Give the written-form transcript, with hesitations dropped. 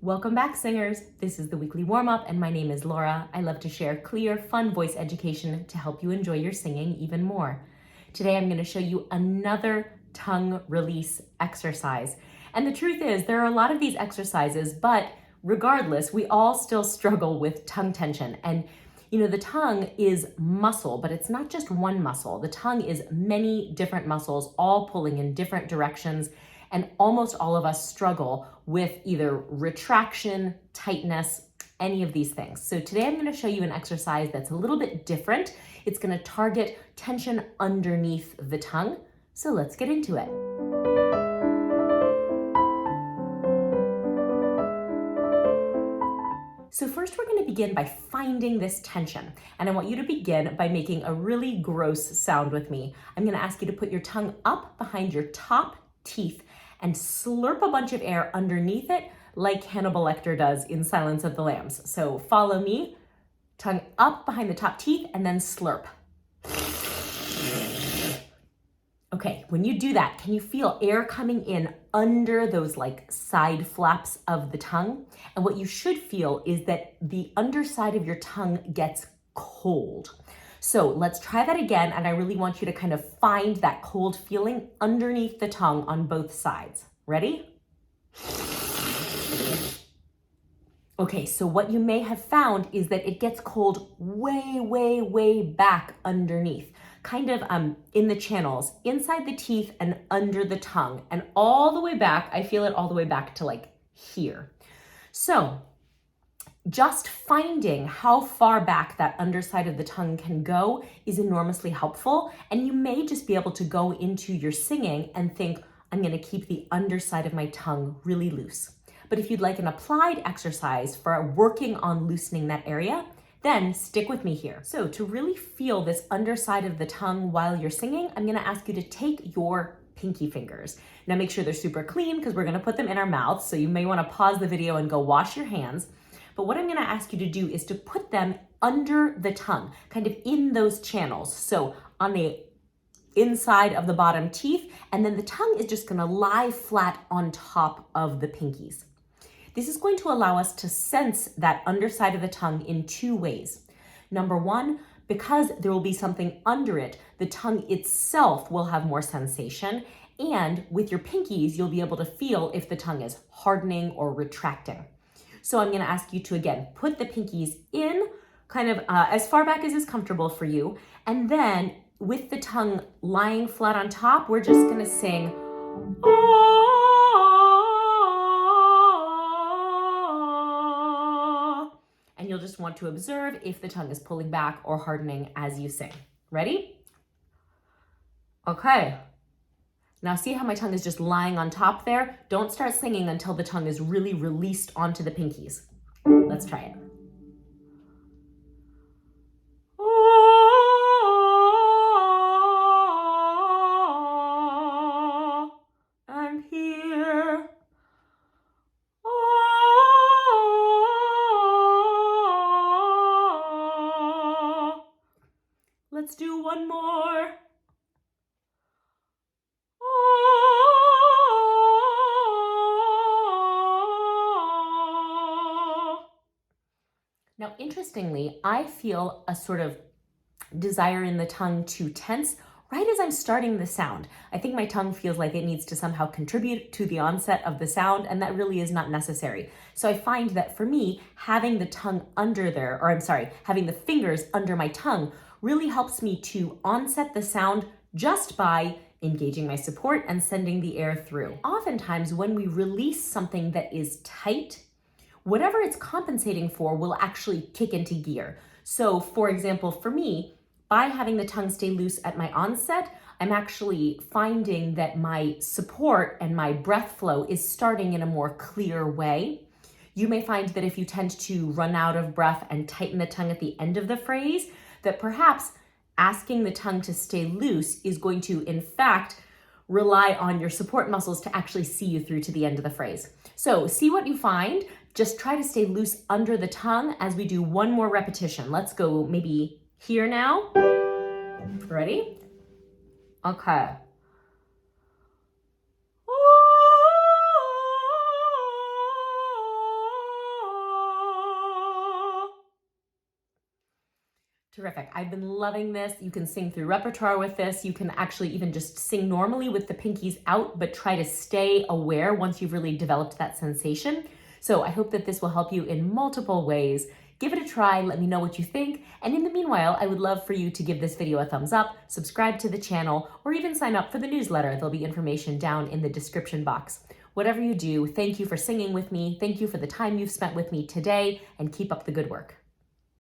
Welcome back, singers. This is the weekly warm-up, and my name is Laura. I love to share clear, fun voice education to help you enjoy your singing even more. Today, I'm going to show you another tongue release exercise. And the truth is, there are a lot of these exercises, but regardless, we all still struggle with tongue tension. And you know, the tongue is muscle, but it's not just one muscle. The tongue is many different muscles, all pulling in different directions. And almost all of us struggle with either retraction, tightness, any of these things. So today I'm going to show you an exercise that's a little bit different. It's going to target tension underneath the tongue. So let's get into it. So first we're going to begin by finding this tension. And I want you to begin by making a really gross sound with me. I'm going to ask you to put your tongue up behind your top teeth and slurp a bunch of air underneath it like Hannibal Lecter does in Silence of the Lambs. So follow me, tongue up behind the top teeth and then slurp. Okay, when you do that, can you feel air coming in under those like side flaps of the tongue? And what you should feel is that the underside of your tongue gets cold. So let's try that again, and I really want you to kind of find that cold feeling underneath the tongue on both sides. Ready? Okay, so what you may have found is that it gets cold way, way, way back underneath, kind of in the channels, inside the teeth and under the tongue, and all the way back. I feel it all the way back to like here. So just finding how far back that underside of the tongue can go is enormously helpful. And you may just be able to go into your singing and think, I'm going to keep the underside of my tongue really loose. But if you'd like an applied exercise for working on loosening that area, then stick with me here. So to really feel this underside of the tongue while you're singing, I'm going to ask you to take your pinky fingers. Now make sure they're super clean because we're going to put them in our mouths. So you may want to pause the video and go wash your hands. But what I'm going to ask you to do is to put them under the tongue, kind of in those channels. So on the inside of the bottom teeth, and then the tongue is just going to lie flat on top of the pinkies. This is going to allow us to sense that underside of the tongue in two ways. Number one, because there will be something under it, the tongue itself will have more sensation. And with your pinkies, you'll be able to feel if the tongue is hardening or retracting. So I'm going to ask you to, again, put the pinkies in kind of as far back as is comfortable for you. And then with the tongue lying flat on top, we're just going to sing, ah. And you'll just want to observe if the tongue is pulling back or hardening as you sing. Ready? Okay. Now see how my tongue is just lying on top there? Don't start singing until the tongue is really released onto the pinkies. Let's try it. I'm here. Let's do one more. Now, interestingly, I feel a sort of desire in the tongue to tense right as I'm starting the sound. I think my tongue feels like it needs to somehow contribute to the onset of the sound, and that really is not necessary. So I find that for me, having the tongue under there, or I'm sorry, having the fingers under my tongue really helps me to onset the sound just by engaging my support and sending the air through. Oftentimes, when we release something that is tight, whatever it's compensating for will actually kick into gear. So for example, for me, by having the tongue stay loose at my onset, I'm actually finding that my support and my breath flow is starting in a more clear way. You may find that if you tend to run out of breath and tighten the tongue at the end of the phrase, that perhaps asking the tongue to stay loose is going to, in fact, rely on your support muscles to actually see you through to the end of the phrase. So see what you find. Just try to stay loose under the tongue as we do one more repetition. Let's go maybe here now. Ready? Okay. Terrific. I've been loving this. You can sing through repertoire with this. You can actually even just sing normally with the pinkies out, but try to stay aware once you've really developed that sensation. So I hope that this will help you in multiple ways. Give it a try, let me know what you think. And in the meanwhile, I would love for you to give this video a thumbs up, subscribe to the channel, or even sign up for the newsletter. There'll be information down in the description box. Whatever you do, thank you for singing with me. Thank you for the time you've spent with me today, and keep up the good work.